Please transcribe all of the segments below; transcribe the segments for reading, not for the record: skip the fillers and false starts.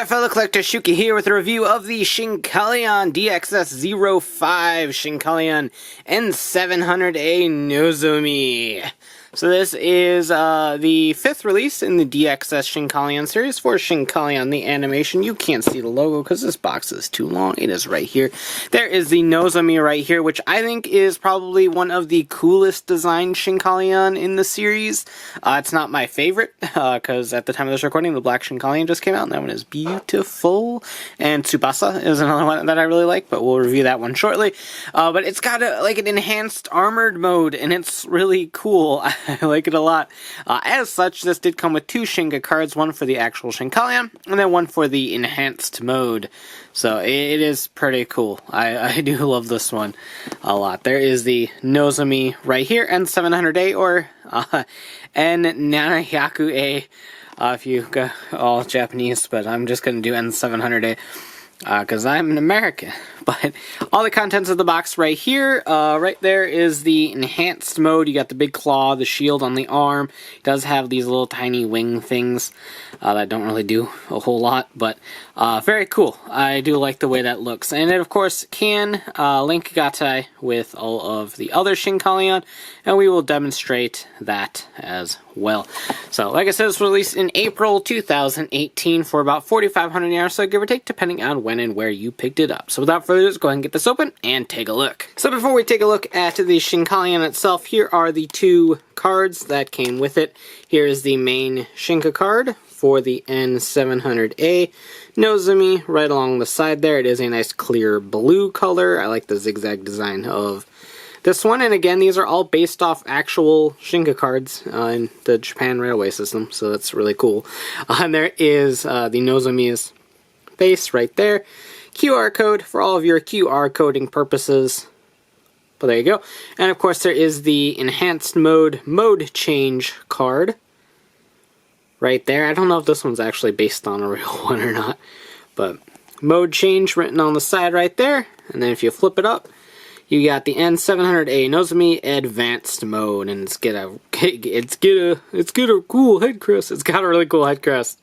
there, fellow collector, Shuki here with a review of the Shinkalion DXS05 Shinkalion N700A Nozomi. So this is the 5th release in the DXS Shinkalion series for Shinkalion the animation. You can't see the logo because this box is too long. It is right here. There is the Nozomi right here, which I think is probably one of the coolest designed Shinkalion in the series. It's not my favorite because at the time of this recording, the Black Shinkalion just came out, and that one is beautiful. And Tsubasa is another one that I really like, but we'll review that one shortly. But it's got an enhanced armored mode, and it's really cool. I like it a lot. As such, this did come with 2 Shinka cards, one for the actual Shinkalion, and then one for the enhanced mode. So it is pretty cool. I do love this one a lot. There is the Nozomi right here, N700A, or N700A, if you go all Japanese, but I'm just going to do N700A. Because I'm an American. But all the contents of the box right here, right there is the enhanced mode. You got the big claw, the shield on the arm. It does have these little tiny wing things that don't really do a whole lot, but very cool. I do like the way that looks. And it, of course, can link Gatai with all of the other Shinkalion, and we will demonstrate that as well. So, like I said, it was released in April 2018 for about 4,500 yen or so, give or take, depending on when and where you picked it up. So without further ado, let's go ahead and get this open and take a look. So before we take a look at the Shinkalion itself, here are the 2 cards that came with it. Here is the main Shinka card for the N700A Nozomi. Right along the side there, it is a nice clear blue color. I like the zigzag design of this one, and again, these are all based off actual Shinka cards in the Japan Railway system, so that's really cool. And there is the Nozomi's face right there. QR code for all of your QR coding purposes. But there you go. And of course, there is the enhanced mode change card right there. I don't know if this one's actually based on a real one or not, but mode change written on the side right there. And then if you flip it up, you got the N700A Nozomi Advanced Mode, and it's got a cool head crest. It's got a really cool head crest.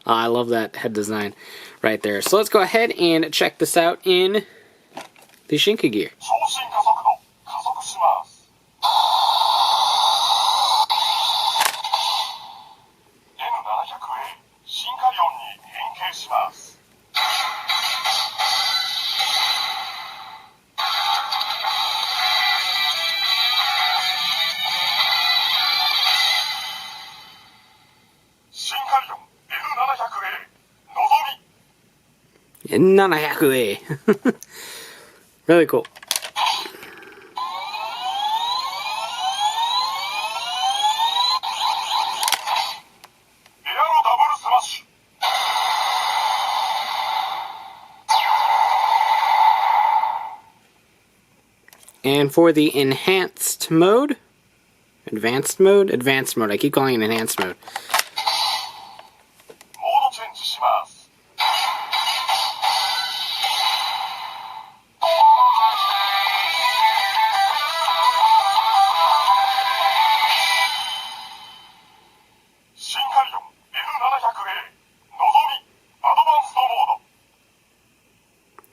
I love that head design right there. So let's go ahead and check this out in the Shinka Gear. N700A. Really cool. And for the enhanced mode, advanced mode, I keep calling it enhanced mode.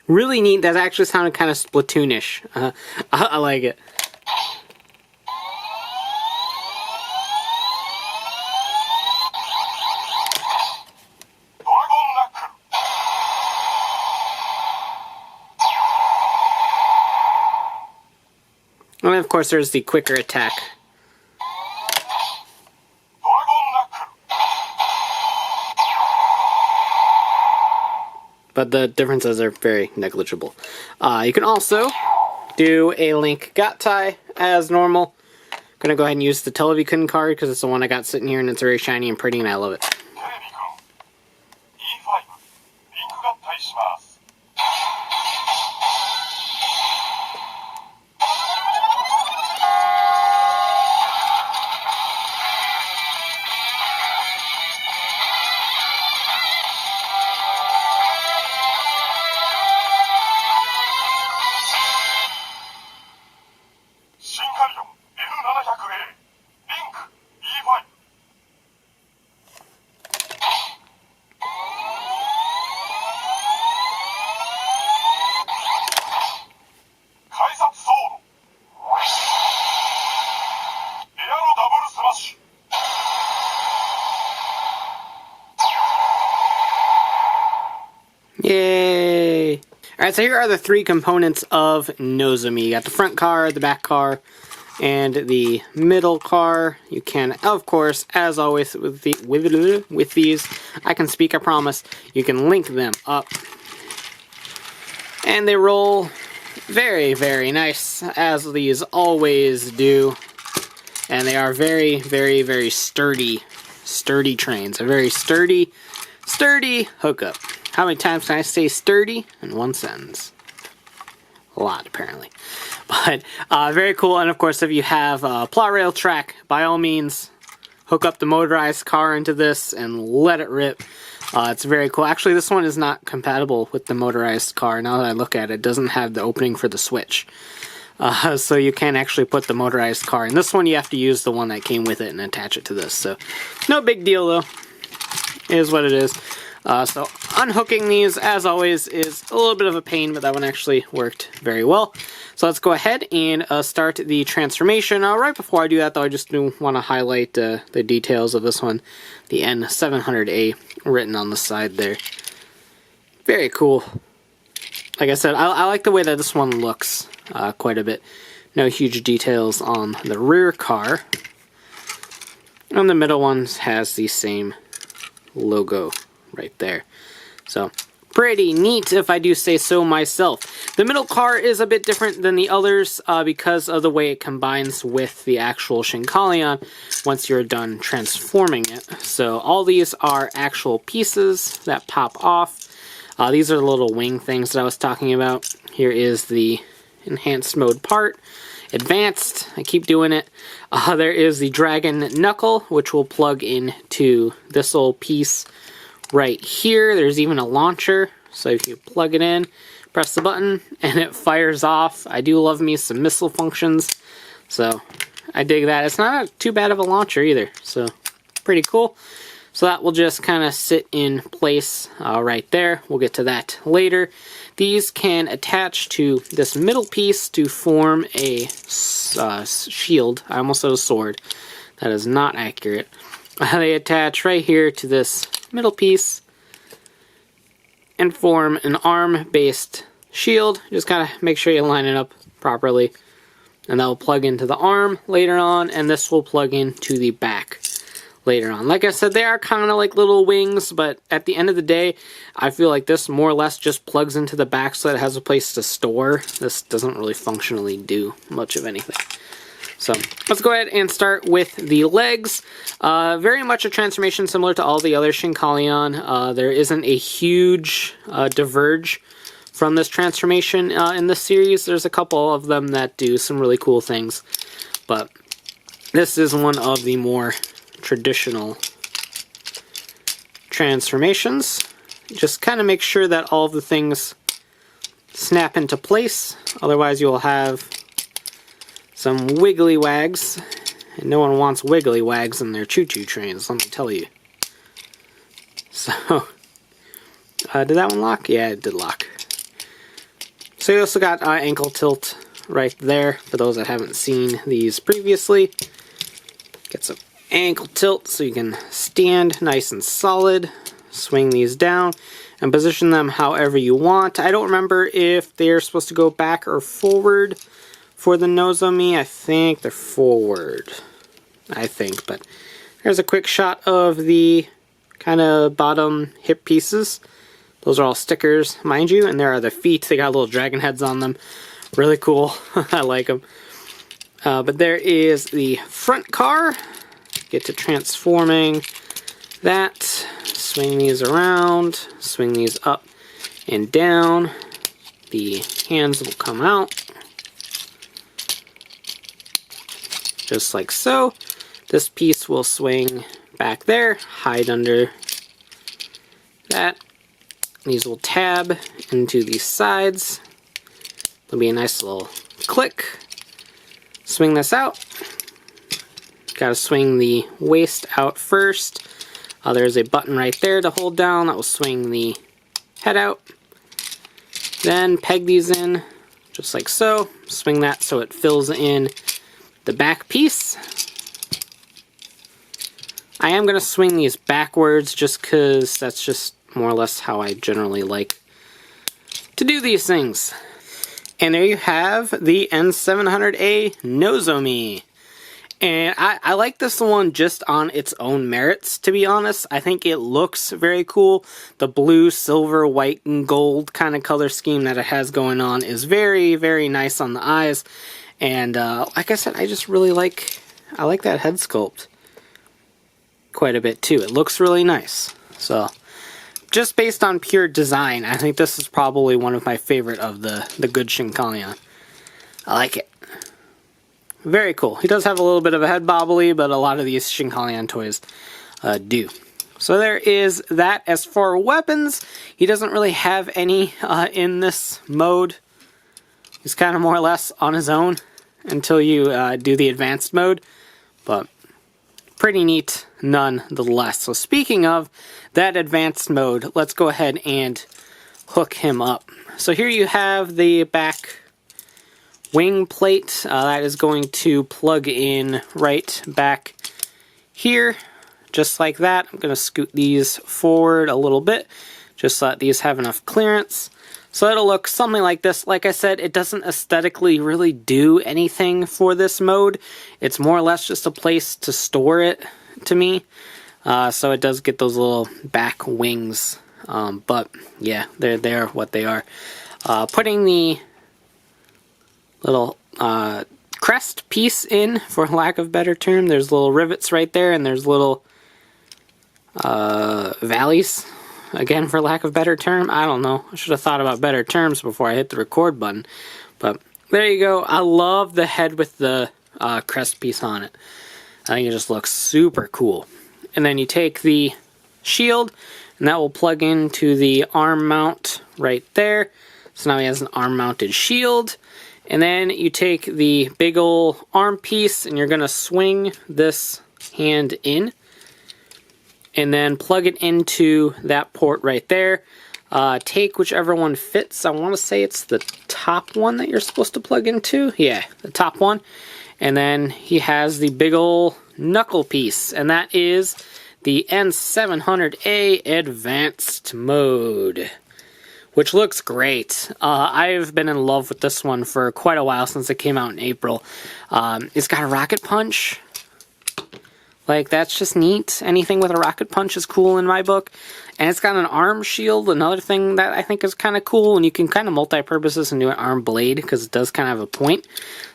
Really neat. That actually sounded kind of Splatoonish. I like it. And of course, there's the quicker attack. But the differences are very negligible. You can also do a Link Gatai as normal. I'm going to go ahead and use the Televikun card because it's the one I got sitting here, and it's very shiny and pretty, and I love it. Alright, so here are the three components of Nozomi. You got the front car, the back car, and the middle car. You can, of course, as always with these, I can speak, I promise, you can link them up. And they roll very, very nice, as these always do. And they are very, very, very sturdy trains. A very sturdy hookup. How many times can I say sturdy in one sentence? A lot, apparently. But very cool. And of course, if you have a plow rail track, by all means, hook up the motorized car into this and let it rip. It's very cool. Actually, this one is not compatible with the motorized car. Now that I look at it, it doesn't have the opening for the switch. So you can't actually put the motorized car in. This one, you have to use the one that came with it and attach it to this. So no big deal, though. It is what it is. So unhooking these, as always, is a little bit of a pain, but that one actually worked very well. So let's go ahead and start the transformation. Right before I do that, though, I just do want to highlight the details of this one. The N700A written on the side there. Very cool. Like I said, I like the way that this one looks quite a bit. No huge details on the rear car. And the middle one has the same logo right there. So pretty neat, if I do say so myself. The middle car is a bit different than the others because of the way it combines with the actual Shinkalion once you're done transforming it. So all these are actual pieces that pop off. These are the little wing things that I was talking about. Here is the enhanced mode part. Advanced, I keep doing it. There is the dragon knuckle, which will plug into this little piece right here. There's even a launcher, so if you plug it in, press the button, and it fires off. I do love me some missile functions, so I dig that. It's not too bad of a launcher either, so pretty cool. So that will just kind of sit in place right there. We'll get to that later. These can attach to this middle piece to form a shield. I almost said a sword. That is not accurate. They attach right here to this middle piece and form an arm-based shield. Just kind of make sure you line it up properly. And that will plug into the arm later on, and this will plug into the back later on. Like I said, they are kind of like little wings, but at the end of the day, I feel like this more or less just plugs into the back so that it has a place to store. This doesn't really functionally do much of anything. So let's go ahead and start with the legs. Very much a transformation similar to all the other Shinkalion. There isn't a huge diverge from this transformation in this series. There's a couple of them that do some really cool things, but this is one of the more traditional transformations. Just kind of make sure that all of the things snap into place, otherwise you'll have some wiggly wags, and no one wants wiggly wags in their choo-choo trains, let me tell you. So, did that one lock? Yeah, it did lock. So you also got ankle tilt right there, for those that haven't seen these previously. Get some ankle tilt so you can stand nice and solid. Swing these down and position them however you want. I don't remember if they're supposed to go back or forward for the Nozomi. I think they're forward. But here's a quick shot of the kind of bottom hip pieces. Those are all stickers, mind you, and there are the feet. They got little dragon heads on them. Really cool. I like them. But there is the front car. Get to transforming that. Swing these around. Swing these up and down. The hands will come out. Just like so. This piece will swing back there, hide under that. These will tab into these sides. There'll be a nice little click. Swing this out. Gotta swing the waist out first. There's a button right there to hold down that will swing the head out. Then peg these in, just like so. Swing that so it fills in the back piece. I am going to swing these backwards just because that's just more or less how I generally like to do these things. And there you have the N700A Nozomi. And I like this one just on its own merits, to be honest. I think it looks very cool. The blue, silver, white, and gold kind of color scheme that it has going on is very, very nice on the eyes. And like I said, I just really like that head sculpt quite a bit too. It looks really nice. So just based on pure design, I think this is probably one of my favorite of the good Shinkalion. I like it. Very cool. He does have a little bit of a head bobbly, but a lot of these Shinkalion toys do. So there is that. As for weapons, he doesn't really have any in this mode. He's kind of more or less on his own until you do the advanced mode, but pretty neat nonetheless. So speaking of that advanced mode, let's go ahead and hook him up. So here you have the back wing plate that is going to plug in right back here, just like that. I'm going to scoot these forward a little bit, just so that these have enough clearance. So it'll look something like this. Like I said, it doesn't aesthetically really do anything for this mode. It's more or less just a place to store it to me. So it does get those little back wings. But yeah, they're what they are. Putting the little crest piece in, for lack of a better term. There's little rivets right there, and there's little valleys, again, for lack of a better term. I don't know. I should have thought about better terms before I hit the record button. But there you go. I love the head with the crest piece on it. I think it just looks super cool. And then you take the shield, and that will plug into the arm mount right there. So now he has an arm mounted shield. And then you take the big ol' arm piece and you're going to swing this hand in. And then plug it into that port right there. Take whichever one fits. I want to say it's the top one that you're supposed to plug into. Yeah, the top one. And then he has the big ol' knuckle piece. And that is the N700A Advanced Mode, which looks great. I've been in love with this one for quite a while, since it came out in April. It's got a rocket punch. Like, that's just neat. Anything with a rocket punch is cool in my book. And it's got an arm shield, another thing that I think is kind of cool. And you can kind of multi-purpose this and do an arm blade, because it does kind of have a point.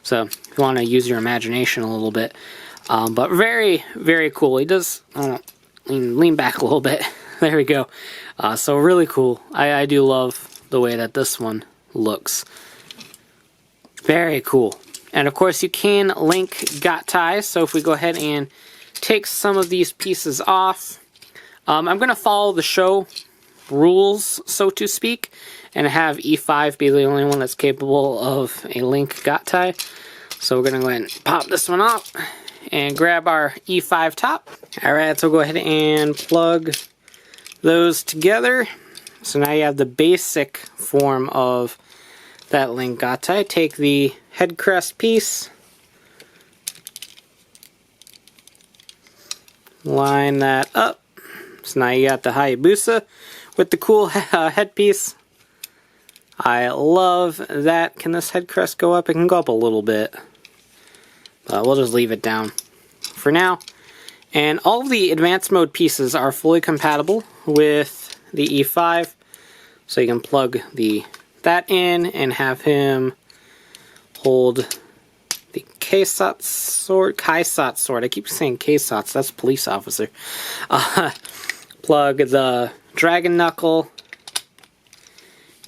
So if you want to use your imagination a little bit. But very, very cool. He does lean back a little bit. There we go. So really cool. I do love the way that this one looks. Very cool. And of course you can link got ties. So if we go ahead and take some of these pieces off, I'm going to follow the show rules, so to speak, and have E5 be the only one that's capable of a link got tie. So we're going to go ahead and pop this one off and grab our E5 top. Alright, so go ahead and plug those together. So now you have the basic form of that link got tie. Take the head crest piece, line that up. So now you got the Hayabusa with the cool headpiece. I love that. Can this head crest go up? It can go up a little bit. We'll just leave it down for now. And all of the advanced mode pieces are fully compatible with the E5. So you can plug that in and have him hold the Kaisat's sword. I keep saying Kaisat's, that's police officer. Plug the dragon knuckle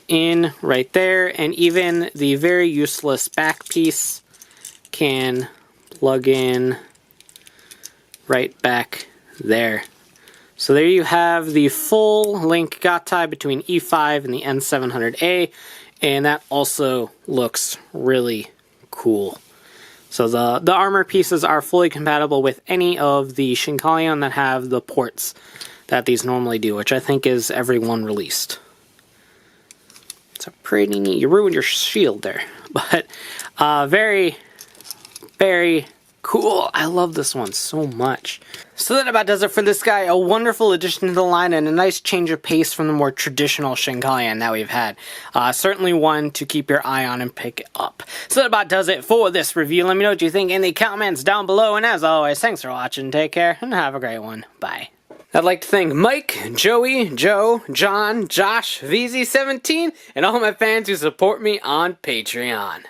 in right there, and even the very useless back piece can plug in right back there. So there you have the full link got tie between E5 and the N700A, and that also looks really cool. So the armor pieces are fully compatible with any of the Shinkalion that have the ports that these normally do, which I think is every one released. It's a pretty neat. You ruined your shield there, but very, very Cool, I love this one so much. So that about does it for this guy. A wonderful addition to the line and a nice change of pace from the more traditional Shinkalion that we've had. Certainly one to keep your eye on and pick up. So that about does it for this review. Let me know what you think in the comments down below. And as always, thanks for watching, take care, and have a great one. Bye. I'd like to thank Mike, Joey, Joe, John, Josh, VZ17, and all my fans who support me on Patreon.